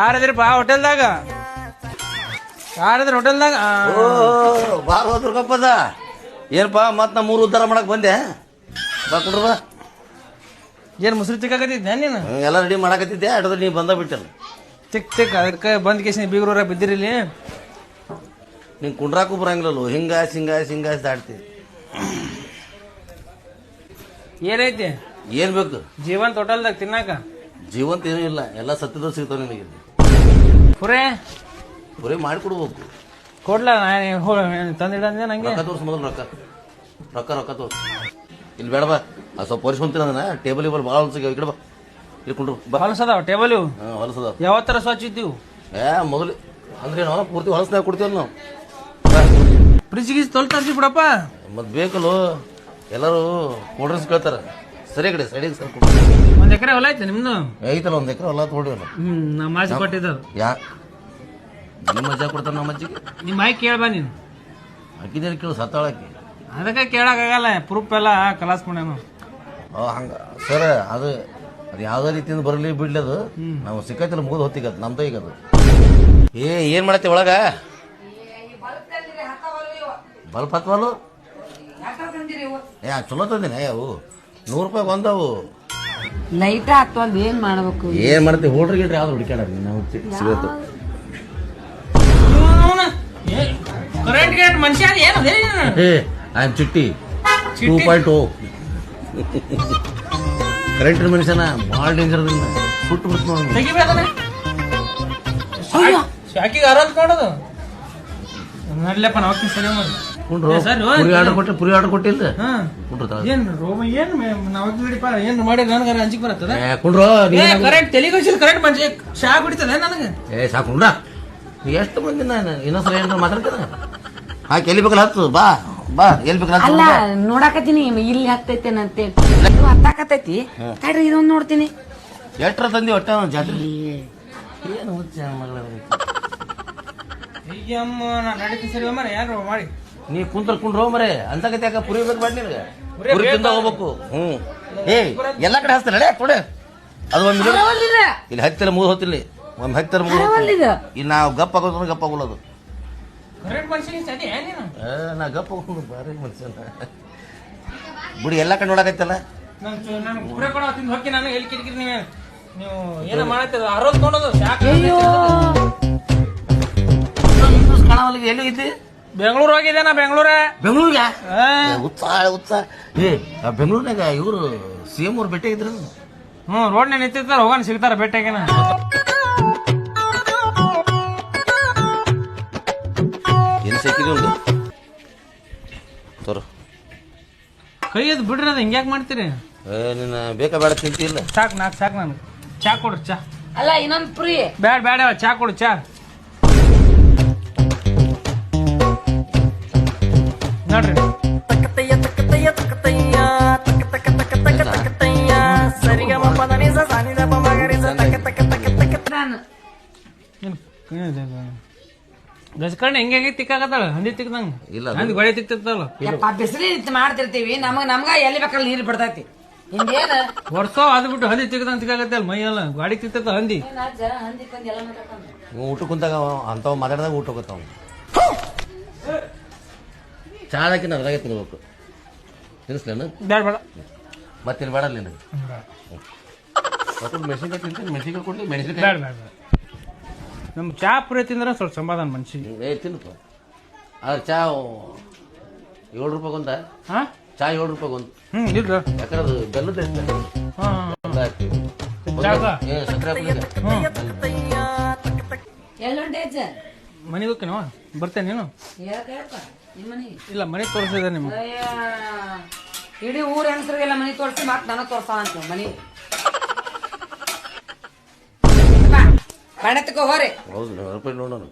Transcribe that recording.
ಯಾರದ್ರಿಪ್ಪ ಹೋಟೆಲ್ದಾಗ? ಯಾರದ್ರಿ ಹೋಟೆಲ್ದಾಗ? ಬಾರ ಹೋದ್ರಪ್ಪದ ಏನಪ್ಪ ಮತ್ ನಾ 3 ಉದ್ದಾರ ಮಾಡಕ್ ಬಂದೆ. ಬಾ ಕುಡ್ರ ಬಾ. ಏನ್ ಮುಸ್ರಿ ತಿಕ್ಕಾಕತ್ತಿದ್ದೆ ನೀನು? ಎಲ್ಲ ರೆಡಿ ಮಾಡಾಕತ್ತಿದ್ದೆ ಅಡ್ರ ನೀ ಬಂದ ಬಿಟ್ಟಲ್ಲ. ತಿಕ್ ಅದಕ್ಕೆ ಬಂದ್ ಕೇಸಿನ ಬೀಗ್ರೂರ ಬಿದ್ದಿರಿಲಿ. ನೀನ್ ಕುಂಡ್ರಾಕು ಬರಂಗಿಲ್ಲಲ್ಲ, ಹಿಂಗಾಸಿ ದಾಡ್ತಿ. ಏನೈತಿ ಏನ್ ಬೇಕು? ಜೀವಂತ ಹೋಟೆಲ್ದಾಗ ತಿನ್ನಾಕ? ಜೀವಂತ ಏನೂ ಇಲ್ಲ, ಎಲ್ಲ ಸತ್ಯದ ಸಿಗ್ತಾವ ನಿನಗೆ. ಪುರೇ ಮಾಡಿಕೊಡ್ಬೇಕು. ಕೊಡ್ಲ ತಂದಿಡಂದೆ ನಂಗೆ. ರೊಕ್ಕ ತೋರ್ಸ್ ಮೊದಲು, ರೊಕ್ಕ ತೋರ್ಸ್. ಇಲ್ಲಿ ಬೇಡ ಬಾ, ಸ್ವಲ್ಪ ಪರಿಸ್ಕೊಂತೀನಿ ಅದನ್ನ. ಟೇಬಲ್ ಇಬಲ್ ಭಾಳ ಹೊಲ್ಸಿಗೆ ಈ ಕಡೆ ಬಾ. ಇಲ್ಲಿ ಕುಂಡ್ರು ಬಾ. ಹೊಲಸದಾವ ಟೇಬಲ್ ಇವು? ಹೊಲಸದಾವ. ಯಾವ ತರ ಸ್ವಚ್ಛ ಇದ್ದೀವು? ಮೊದಲು ಅಂದ್ರೆ ನಾವು ಪೂರ್ತಿ ಹೊಲಸ್ನಾಗ ಕೊಡ್ತೀವಲ್ಲ ನಾವು. ಫ್ರಿಜ್ ಗೀಜ್ ತೊಳ್ಸಿ ಬಿಡಪ್ಪ. ಮತ್ ಬೇಕಲ್ಲ, ಎಲ್ಲರೂ ಕೋಲ್ಡ್ ಡ್ರಿಂಕ್ಸ್ ಕೇಳ್ತಾರ. ಸರಿ ಕಡೆ ಸೈಡಿಗೆ ಸರ್. 1 ಎಕರೆ ಹೊಲ ಐತೆ ನಿಮ್ದು? ಐತಲ್ಲ 1 ಎಕರೆ ಹೊಲ ತೋಡಿವಲ್ಲ. ನಾ ಮಾಸಿ ಕೊಟ್ಟಿದ್ದ. ನಿಮ್ಮ ಮಜಾ ಕೊಡ್ತಾರ ನಮ್ಮ ಅಜ್ಜಿಗೆ. ನಿಮ್ಮ ಆಯ್ಕೆ ಕೇಳ್ಬಾ ನೀನು. ಅಕ್ಕಿದೇನು ಕೇಳು ಸತ್ತಾಳಕ್ಕೆ. ಅದಕ್ಕೆ ಕೇಳಕ್ಕಾಗಲ್ಲ, ಪ್ರೂಫ್ ಎಲ್ಲ ಕಲಾಸ್ ಮಾಡ್ಯಾನ. ಹಂಗ ಸರ್, ಅದು ಯಾವ್ದೇ ರೀತಿಯಿಂದ ಬರಲಿ ಬಿಡ್ಲಿ, ಅದು ನಾವು ಸಿಕ್ಕತ್ತಿಲ್ಲ ಮುಗಿದು ಹೊತ್ತಿಗೆ ಅದು ನಮ್ದು ಈಗ ಅದು. ಏನ್ ಮಾಡತ್ತೆ ಒಳಗ? ಬಲ್ಪ್ ಹತ್ವಲ್ಲು? ಚಲೋ ತಂದಿನಿ ಅವು. 100 ರೂಪಾಯಿ ಬಂದವು. ಲೈಟ್ ಹತ್ವಲ್ದು ಏನ್ ಮಾಡ್ಬೇಕು? ಏನ್ ಮಾಡ್ತೀವಿ? ಹೋಟ್ರಿ ಗಿಟ್ರಿ ಯಾವ್ದು ಹುಡುಕ್ಯಾಡ ನಾವು ಸಿಗತ್ತು. ಮನುಷ್ಯ ಐ ಆಮ್ ಚಿಟ್ಟಿ 2.0. ಕರೆಂಟ್ ಮನುಷ್ಯನ ಭಾಳ ಡೇಂಜರ್ ಅದ. ಸುಟ್ಟು ಬಿಡ್ತು ನೋಡಿ. ಶಾಕಿಗೆ ಆರೋದ್ ಮಾಡೋದು ನಡ್ಲಪ್ಪ. ನಾವು ಸರಿ ಪುರಿ ಆರ್ಡರ್ ಕೊಟ್ಟಿಲ್ಲ. ಏನ್ ಮಾಡಿ ನನಗಾರ ಅಂಜಿಕ್ ಬರ್ತದ? ಕುಂಡ್ರು ಕರೆಂಟ್ ತೆಲಿಗೋಸಿಲ್ ಕರೆಂಟ್ ಮನುಷ್ಯ ಶಾ ಕುಡಿತದ ನನಗೆ. ಸಾಕುಂಡ್ರ ಎಷ್ಟು ಮಂದಿ ನಾನು ಇನ್ನೊಂದ್ಸಲ ಏನಾರ ಮಾತಾಡ್ತೇನೆ. ಹಾಕಿ ಎಲ್ಲಿ ಬೇಕಲ್ಲ ಹತ್ತು. ಬಾ ಬಾ, ಎಲ್ಲಿ ಬೇಕಲ್ಲ. ಅಲ್ಲ ನೋಡಾಕತ್ತೀನಿ, ಇಲ್ಲಿ ಹತ್ತೈತೇನಂತೆ ಹತ್ತಾಕತೈತಿ. ತಡ್ರಿ ಇದೊಂದು ನೋಡ್ತೀನಿ. ಎಟ್ರ ತಂದಿ ಒಟ್ಟ ಜಾತ್ರೆ ಏನು ನಡೀತಿ ಸರಿ ಮರ ಯಾರು ಮಾಡಿ. ನೀ ಕುಂಡ್ರೋ ಮರೆ ಅಂತಕತೆ ಯಾಕ ಪುರಿ ಬೇಕು ಮಾಡಿ ನಿನಗೆ. ಪುರಿ ತಿಂದ ಹೋಗ್ಬೇಕು. ಎಲ್ಲಾ ಕಡೆ ಹಚ್ತಾರ ನಡೆ ಕೊಡೆ. ಅದು ಒಂದು ಇಲ್ಲಿ ಹತ್ತಿರ 3 ಹೊತ್ತಿಲ್ಲ. ಒಮ್ಮೆ ಹತ್ತಿರ 3 ಹೊತ್ತಿಲ್ಲ. ಇಲ್ಲಿ ನಾವು ಗಪ್ಪ ಆಗೋದು ಗಪ್ಪ ಆಗೋದು. ನಾ ಗಪ್ಪ ಹೋಗೋದು ಬಾರಿ ಮನುಷ್ಯನ ಬಿಡಿ. ಎಲ್ಲಾ ಕಡೆ ನೋಡಕತ್ತಲ್ಲ. ನೀವು ಏನ ಮಾಡತ್ತದ ಅರೋದ್ ನೋಡೋದು. ಎಲ್ಲಿ ಐತಿ? ಬೆಂಗಳೂರು ಹೋಗಿದೆ ನಾ. ಬೆಂಗಳೂರಿಗೆ ಉತ್ಸಾಹ. ಬೆಂಗಳೂರಿನಾಗ ಇವರು CM ಅವ್ರು ಭೇಟಿ ಆಗಿದ್ರು. ರೋಡ್ನ ನಿಂತಿರ್ತಾರ, ಹೋಗೋಣ ಸಿಗ್ತಾರ ಭೇಟಿಯಾಗೇನ. ಏನು ಸಿಕ್ಕಿದ್ರಿ ಒಂದು ತೋರ ಕೈ ಅದು ಬಿಡ್ರಿ, ಅದು ಹಿಂಗ್ಯಾಕ್ ಮಾಡ್ತೀರಿ? ನಿನ್ನ ಬೇಕಾ ಬೇಡ ತಿಂತಿಲ್ಲ? ಸಾಕು ನನಗೆ ಚಾ ಕೊಡ್ರಿ. ಚಾ ಅಲ್ಲ ಇನ್ನೊಂದು ಪುರಿ ಬೇಡ ಚಾ ಕೊಡು. ಚಾ ನೋಡ್ರಿ. ಗಜಕರ್ಣ ಹೆಂಗೆ ತಿಕ್ಕಾಕತ್ತಾಳ? ಹಂದಿ ತಿಕ್ದಂಗ ಇಲ್ಲ, ಹಂದಿ ಗೋಡೆ ತಿಕ್ತಿರ್ತಾಳ. ಬಿಸಿಲಿ ಮಾಡ್ತಿರ್ತೀವಿ, ನಮ್ಗ ಎಲ್ಲಿ ಬೇಕಲ್ಲಿ ನೀರು ಬಿಡ್ತೈತಿ. ಹಿಂಗೇನ ವರ್ಷ ಅದು ಬಿಟ್ಟು ಹಂದಿ ತಿಕ್ದಂಗ ತಿಕ್ಕಾಕತ್ತಲ್ಲ ಮೈ ಎಲ್ಲ ಗಾಡಿ ತಿಕ್ತಿರ್ತ ಹಂದಿ. ಊಟ ಕುಂತಾಗ ಅಂತವ್ ಮಾತಾಡಿದಾಗ ಊಟ ಹೋಗತ್ತಾವ. ಚಾಳಕ್ಕೆ ಅದ್ರಾಗೆ ತಿನ್ಬೇಕು. ತಿನ್ನಿಸ್ಲೇನು? ಬೇಡ ಮತ್ತೇನು ಬೇಡ ನೀನು. ಮೆಣಸಿನ್ಕಾಯಿ ತಿಂತೀನಿ. ಮೆಣಸಿನ್ಕಾಯಿ ಕೊಡ್ಲಿ. ಮೆಣಸಿನ್ಕಾಯಿ ಬೇಡ. ನಮ್ ಚಾ ಪುರಿ ತಿಂದ್ರೆ ಸ್ವಲ್ಪ ಸಮಾಧಾನ ಮನ್ಸಿಗೆ. ತಿನ್ನಪ್ಪ. ಆದ್ರೆ ಚಾ 7 ರೂಪಾಯಿ ಒಂದ. ಚಾ 7 ರೂಪಾಯಿ ಒಂದು. ಇಲ್ಲ ಯಾಕಂದ್ರೆ ಅದು ಬೆಲ್ಲದ ಮನೆಗೆ ಹೋಗ್ತೀನವ ಬರ್ತೇನೆ. ನೀನು ಇಲ್ಲ ಮನೆ ತೋರಿಸಿದೆ ನಿಮ್ಮ ಇಡೀ ಊರ್ ಹೆಂಗಸರಿಗೆಲ್ಲ ಮನೆ ತೋರಿಸಿ ಮತ್ ನನಗ್ ತೋರ್ಸಾವ ಅಂತ ಮನಿ ಬಣ್ಣತಕ್ಕ ಹೋರಿ. ಹೌದು ರೂಪಾಯಿ ನೋಡೋಣ.